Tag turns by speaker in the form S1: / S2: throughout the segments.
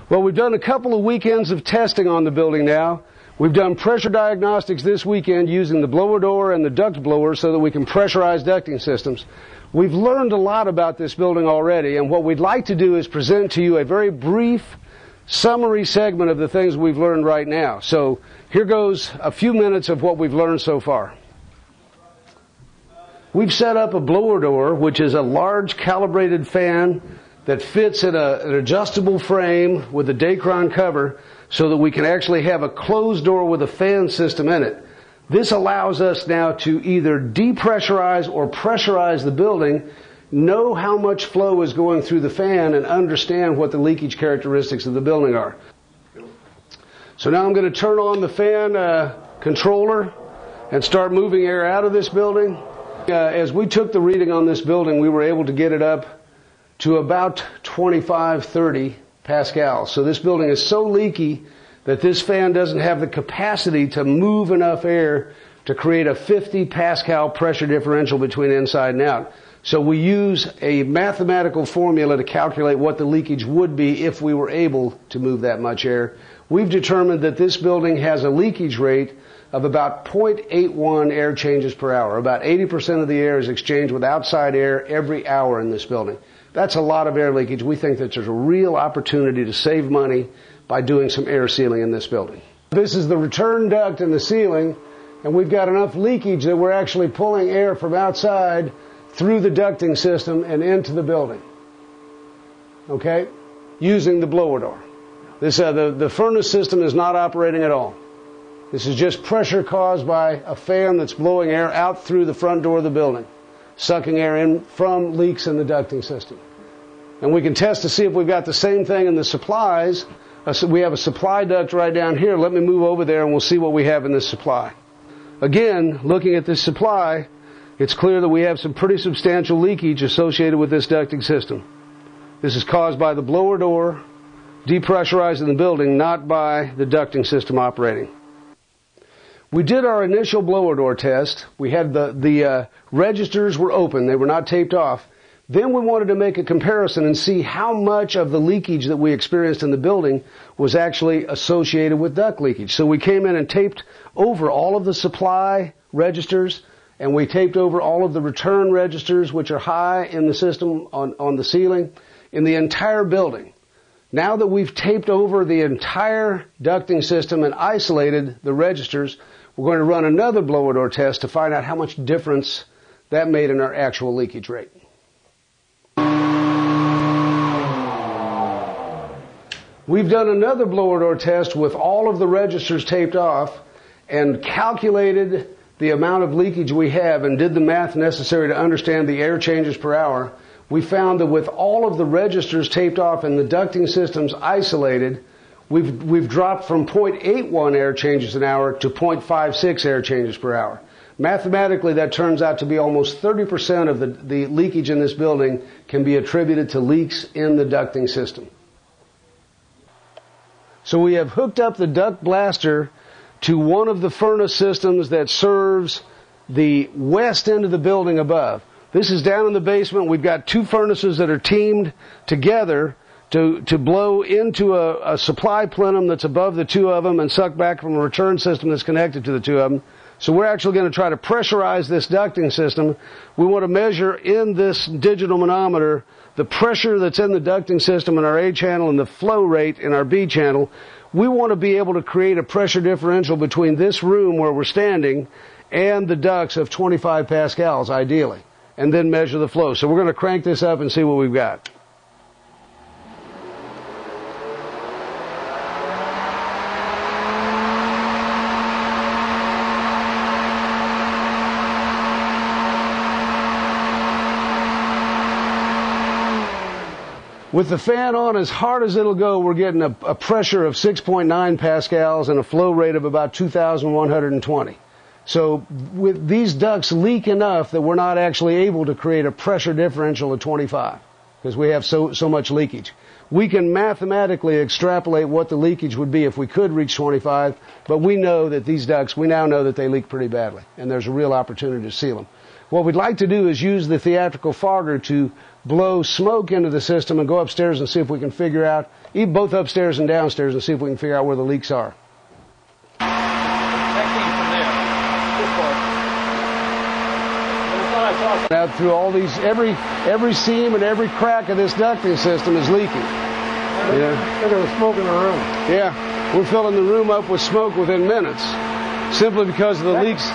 S1: Well, we've done a couple of weekends of testing on the building now. We've done pressure diagnostics this weekend using the blower door and the duct blower so that we can pressurize ducting systems. We've learned a lot about this building already, and what we'd like to do is present to you a very brief summary segment of the things we've learned right now. So here goes a few minutes of what we've learned so far. We've set up a blower door, which is a large calibrated fan that fits in an adjustable frame with a Dacron cover so that we can actually have a closed door with a fan system in it. This allows us now to either depressurize or pressurize the building, know how much flow is going through the fan, and understand what the leakage characteristics of the building are. So now I'm going to turn on the fan controller and start moving air out of this building. As we took the reading on this building, we were able to get it up to about 25-30 pascals. So this building is so leaky that this fan doesn't have the capacity to move enough air to create a 50 pascal pressure differential between inside and out. So we use a mathematical formula to calculate what the leakage would be if we were able to move that much air. We've determined that this building has a leakage rate of about 0.81 air changes per hour. About 80% of the air is exchanged with outside air every hour in this building. That's a lot of air leakage. We think that there's a real opportunity to save money by doing some air sealing in this building. This is the return duct in the ceiling, and we've got enough leakage that we're actually pulling air from outside through the ducting system and into the building. Okay? Using the blower door. This, the furnace system is not operating at all. This is just pressure caused by a fan that's blowing air out through the front door of the building, sucking air in from leaks in the ducting system. And we can test to see if we've got the same thing in the supplies. We have a supply duct right down here. Let me move over there and we'll see what we have in this supply. Again, looking at this supply, it's clear that we have some pretty substantial leakage associated with this ducting system. This is caused by the blower door depressurizing the building, not by the ducting system operating. We did our initial blower door test. We had the registers were open. They were not taped off. Then we wanted to make a comparison and see how much of the leakage that we experienced in the building was actually associated with duct leakage. So we came in and taped over all of the supply registers, and we taped over all of the return registers, which are high in the system on the ceiling, in the entire building. Now that we've taped over the entire ducting system and isolated the registers, we're going to run another blower door test to find out how much difference that made in our actual leakage rate. We've done another blower door test with all of the registers taped off and calculated the amount of leakage we have and did the math necessary to understand the air changes per hour. We found that with all of the registers taped off and the ducting systems isolated, we've dropped from 0.81 air changes an hour to 0.56 air changes per hour. Mathematically, that turns out to be almost 30% of the leakage in this building can be attributed to leaks in the ducting system. So we have hooked up the duct blaster to one of the furnace systems that serves the west end of the building above. This is down in the basement. We've got two furnaces that are teamed together to blow into a supply plenum that's above the two of them and suck back from a return system that's connected to the two of them. So we're actually going to try to pressurize this ducting system. We want to measure in this digital manometer the pressure that's in the ducting system in our A channel and the flow rate in our B channel. We want to be able to create a pressure differential between this room where we're standing and the ducts of 25 pascals, ideally, and then measure the flow. So we're going to crank this up and see what we've got. With the fan on as hard as it'll go, we're getting a pressure of 6.9 pascals and a flow rate of about 2,120. So with these ducts leak enough that we're not actually able to create a pressure differential of 25 because we have so much leakage. We can mathematically extrapolate what the leakage would be if we could reach 25, but we know that these ducts, we now know that they leak pretty badly, and there's a real opportunity to seal them. What we'd like to do is use the theatrical fogger to blow smoke into the system and go upstairs and see if we can figure out, both upstairs and downstairs, and see if we can figure out where the leaks are. Out through all these, every seam and every crack of this ducting system is leaking. Yeah.
S2: Look at the smoke in the room.
S1: Yeah, we're filling the room up with smoke within minutes, simply because of the leaks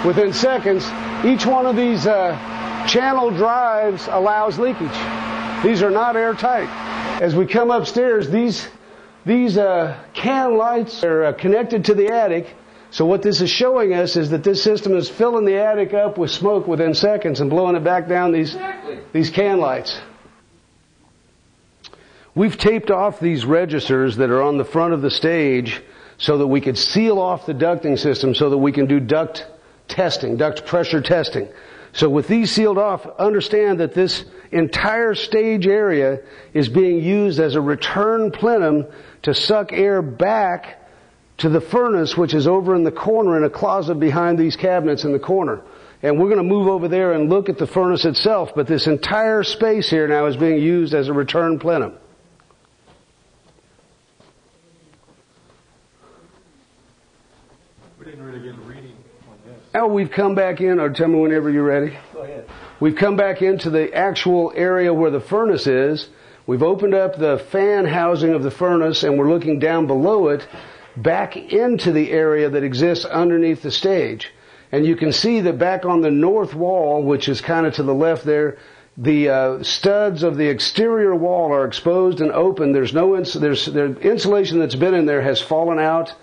S1: within seconds. Each one of these channel drives allows leakage. These are not airtight. As we come upstairs, these can lights are connected to the attic. So what this is showing us is that this system is filling the attic up with smoke within seconds and blowing it back down these can lights. We've taped off these registers that are on the front of the stage so that we could seal off the ducting system so that we can do duct testing, duct pressure testing. So with these sealed off, understand that this entire stage area is being used as a return plenum to suck air back to the furnace, which is over in the corner in a closet behind these cabinets in the corner. And we're going to move over there and look at the furnace itself, but this entire space here now is being used as a return plenum.
S2: We didn't really get a reading on this.
S1: Now we've come back in, or tell me whenever you're ready.
S2: Go ahead.
S1: We've come back into the actual area where the furnace is. We've opened up the fan housing of the furnace, and we're looking down below it back into the area that exists underneath the stage. And you can see that back on the north wall, which is kind of to the left there, the studs of the exterior wall are exposed and open. There's no the insulation that's been in there has fallen out.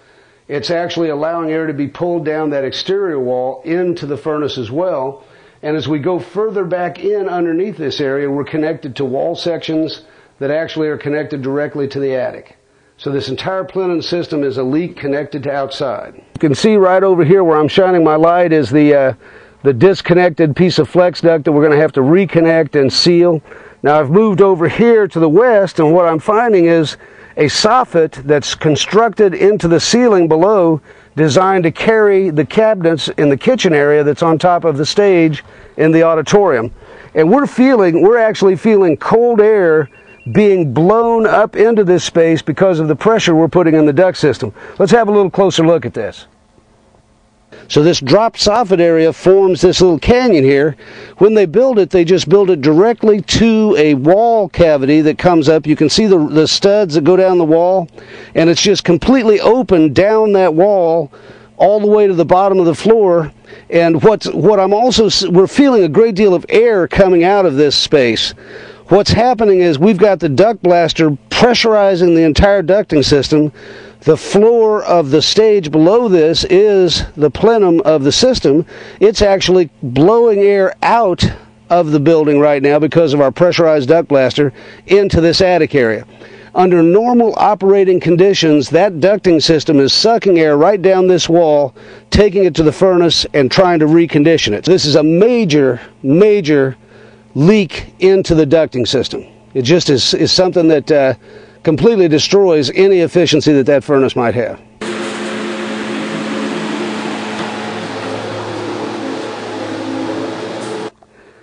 S1: It's actually allowing air to be pulled down that exterior wall into the furnace as well. And as we go further back in underneath this area, we're connected to wall sections that actually are connected directly to the attic. So this entire plenum system is a leak connected to outside. You can see right over here where I'm shining my light is the disconnected piece of flex duct that we're going to have to reconnect and seal. Now I've moved over here to the west, and what I'm finding is a soffit that's constructed into the ceiling below, designed to carry the cabinets in the kitchen area that's on top of the stage in the auditorium. And we're actually feeling cold air being blown up into this space because of the pressure we're putting in the duct system. Let's have a little closer look at this. So this drop soffit area forms this little canyon here. When they build it, they just build it directly to a wall cavity that comes up. You can see the studs that go down the wall, and it's just completely open down that wall all the way to the bottom of the floor. And we're feeling a great deal of air coming out of this space. What's happening is we've got the duct blaster pressurizing the entire ducting system. The floor of the stage below this is the plenum of the system. It's actually blowing air out of the building right now because of our pressurized duct blaster into this attic area. Under normal operating conditions, that ducting system is sucking air right down this wall, taking it to the furnace and trying to recondition it. This is a major, major leak into the ducting system. It just is something that completely destroys any efficiency that furnace might have.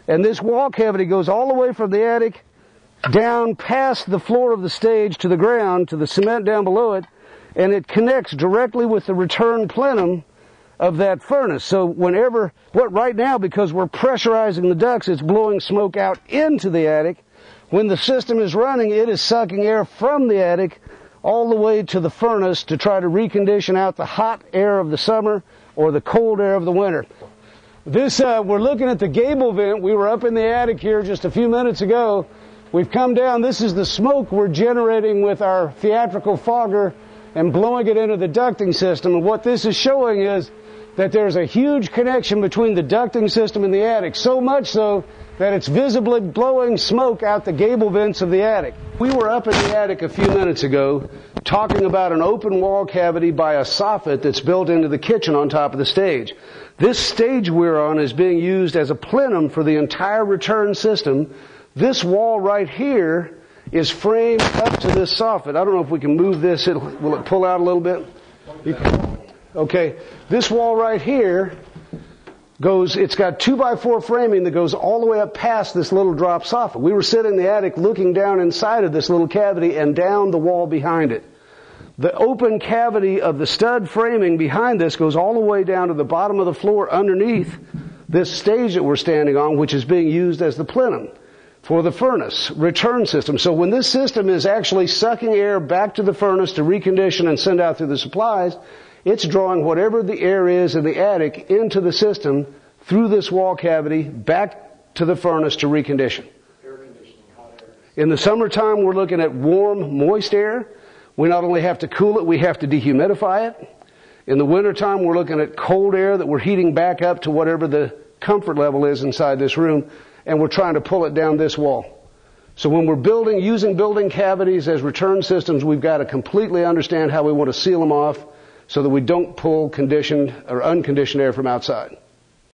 S1: And this wall cavity goes all the way from the attic down past the floor of the stage to the ground, to the cement down below it, and it connects directly with the return plenum of that furnace. So right now, because we're pressurizing the ducts, it's blowing smoke out into the attic. When the system is running, it is sucking air from the attic all the way to the furnace to try to recondition out the hot air of the summer or the cold air of the winter. We're looking at the gable vent. We were up in the attic here just a few minutes ago. We've come down. This is the smoke we're generating with our theatrical fogger and blowing it into the ducting system. And what this is showing is that there's a huge connection between the ducting system and the attic, so much so that it's visibly blowing smoke out the gable vents of the attic. We were up in the attic a few minutes ago talking about an open wall cavity by a soffit that's built into the kitchen on top of the stage. This stage we're on is being used as a plenum for the entire return system. This wall right here is framed up to this soffit. I don't know if we can move this. Will it pull out a little bit? Okay. This wall right here, it's got 2x4 framing that goes all the way up past this little drop soffit. We were sitting in the attic looking down inside of this little cavity and down the wall behind it. The open cavity of the stud framing behind this goes all the way down to the bottom of the floor underneath this stage that we're standing on, which is being used as the plenum for the furnace return system. So when this system is actually sucking air back to the furnace to recondition and send out through the supplies, it's drawing whatever the air is in the attic into the system through this wall cavity back to the furnace to recondition.
S2: Air conditioning, hot air.
S1: In the summertime, we're looking at warm, moist air. We not only have to cool it, we have to dehumidify it. In the wintertime, we're looking at cold air that we're heating back up to whatever the comfort level is inside this room, and we're trying to pull it down this wall. So when we're using building cavities as return systems, we've got to completely understand how we want to seal them off so that we don't pull conditioned or unconditioned air from outside.